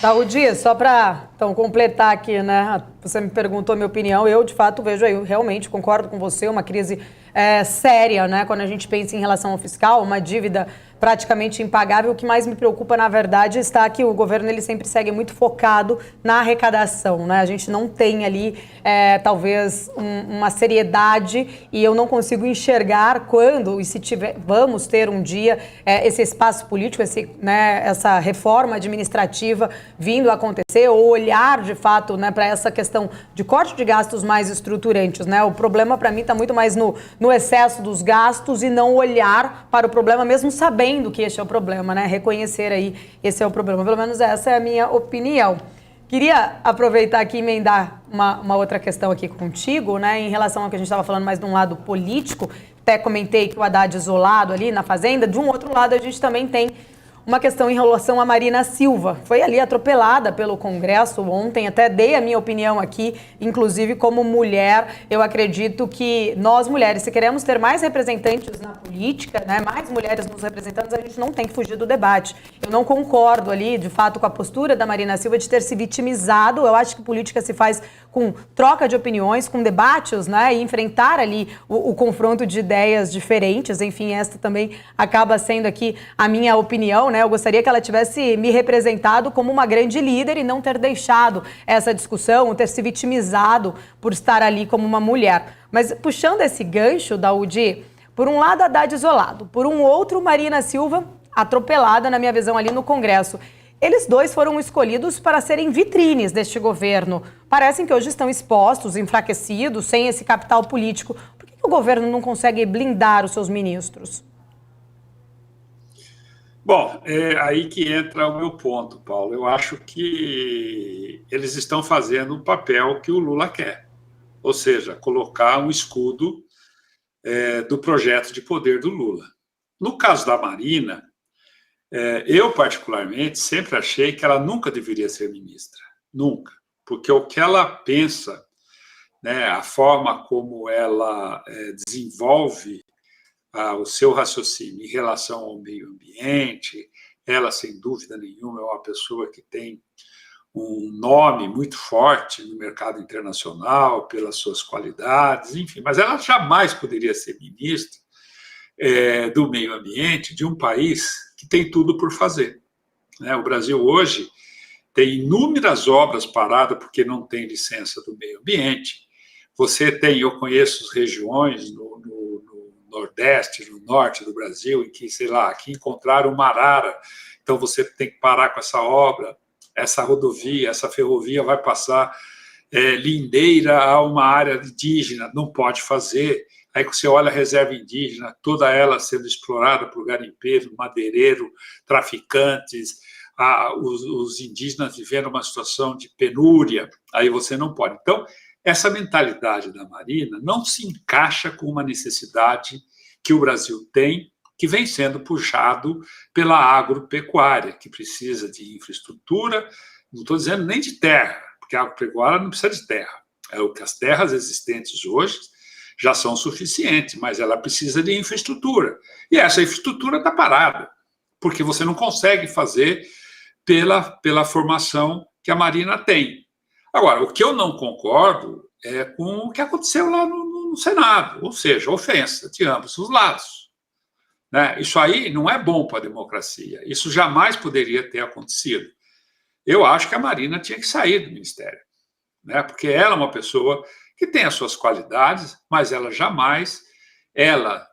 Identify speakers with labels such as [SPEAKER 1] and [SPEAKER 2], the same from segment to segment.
[SPEAKER 1] Daudi, só para então completar aqui, né? Você me perguntou a minha opinião, eu de fato vejo aí, eu realmente concordo com você, uma crise séria, né? Quando a gente pensa em relação ao fiscal, uma dívida praticamente impagável. O que mais me preocupa, na verdade, está que o governo ele sempre segue muito focado na arrecadação, né? A gente não tem ali talvez uma seriedade e eu não consigo enxergar quando e se tiver, vamos ter um dia esse espaço político, essa reforma administrativa vindo a acontecer, ou olhar de fato, né, para essa questão de corte de gastos mais estruturantes, né? O problema para mim está muito mais no excesso dos gastos e não olhar para o problema, mesmo sabendo que esse é o problema, né? Reconhecer aí esse é o problema. Pelo menos essa é a minha opinião. Queria aproveitar aqui e emendar uma outra questão aqui contigo, né? Em relação ao que a gente estava falando mais de um lado político, até comentei que o Haddad isolado ali na Fazenda, de um outro lado a gente também tem uma questão em relação a Marina Silva. Foi ali atropelada pelo Congresso ontem, até dei a minha opinião aqui, inclusive como mulher, eu acredito que nós mulheres, se queremos ter mais representantes na política, né, mais mulheres nos representando, a gente não tem que fugir do debate. Eu não concordo ali, de fato, com a postura da Marina Silva de ter se vitimizado. Eu acho que política se faz com troca de opiniões, com debates, né, e enfrentar ali o confronto de ideias diferentes. Enfim, esta também acaba sendo aqui a minha opinião, né? Eu gostaria que ela tivesse me representado como uma grande líder e não ter deixado essa discussão, ou ter se vitimizado por estar ali como uma mulher. Mas puxando esse gancho, Daudi, por um lado Haddad isolado, por um outro Marina Silva atropelada, na minha visão, ali no Congresso. Eles dois foram escolhidos para serem vitrines deste governo. Parecem que hoje estão expostos, enfraquecidos, sem esse capital político. Por que o governo não consegue blindar os seus ministros?
[SPEAKER 2] Bom, é aí que entra o meu ponto, Paulo. Eu acho que eles estão fazendo o papel que o Lula quer, ou seja, colocar um escudo do projeto de poder do Lula. No caso da Marina, eu particularmente sempre achei que ela nunca deveria ser ministra, nunca, porque o que ela pensa, né, a forma como ela desenvolve o seu raciocínio em relação ao meio ambiente, ela, sem dúvida nenhuma, é uma pessoa que tem um nome muito forte no mercado internacional, pelas suas qualidades, enfim, mas ela jamais poderia ser ministra do meio ambiente de um país que tem tudo por fazer. O Brasil hoje tem inúmeras obras paradas porque não tem licença do meio ambiente. Você tem, eu conheço regiões no Nordeste, no Norte do Brasil, em que, sei lá, aqui encontraram uma arara, então você tem que parar com essa obra, essa rodovia, essa ferrovia vai passar lindeira a uma área indígena, não pode fazer. Aí você olha a reserva indígena, toda ela sendo explorada por garimpeiro, madeireiro, traficantes, os indígenas vivendo uma situação de penúria, aí você não pode. Então, essa mentalidade da Marina não se encaixa com uma necessidade que o Brasil tem, que vem sendo puxado pela agropecuária, que precisa de infraestrutura, não estou dizendo nem de terra, porque a agropecuária não precisa de terra. As terras existentes hoje já são suficientes, mas ela precisa de infraestrutura. E essa infraestrutura está parada, porque você não consegue fazer pela formação que a Marina tem. Agora, o que eu não concordo é com o que aconteceu lá no Senado, ou seja, ofensa de ambos os lados. Isso aí não é bom para a democracia, isso jamais poderia ter acontecido. Eu acho que a Marina tinha que sair do ministério, porque ela é uma pessoa que tem as suas qualidades, mas ela jamais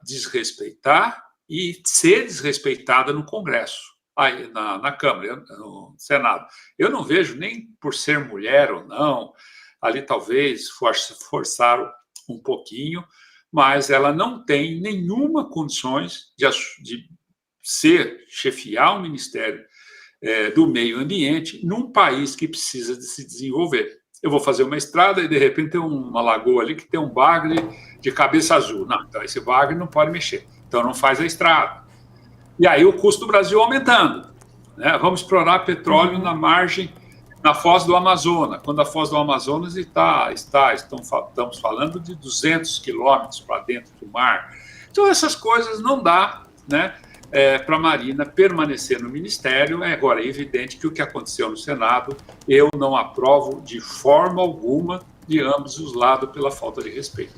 [SPEAKER 2] desrespeitar e ser desrespeitada no Congresso. Aí, na Câmara, no Senado. Eu não vejo nem por ser mulher ou não, ali talvez forçaram um pouquinho, mas ela não tem nenhuma condições de chefiar o Ministério do Meio Ambiente num país que precisa de se desenvolver. Eu vou fazer uma estrada e, de repente, tem uma lagoa ali que tem um bagre de cabeça azul. Não, então esse bagre não pode mexer. Então não faz a estrada. E aí o custo do Brasil aumentando. Vamos explorar petróleo na margem, na foz do Amazonas. Quando a foz do Amazonas estamos falando de 200 quilômetros para dentro do mar. Então essas coisas não dá, para a Marina permanecer no Ministério. Agora, é evidente que o que aconteceu no Senado, eu não aprovo de forma alguma de ambos os lados pela falta de respeito.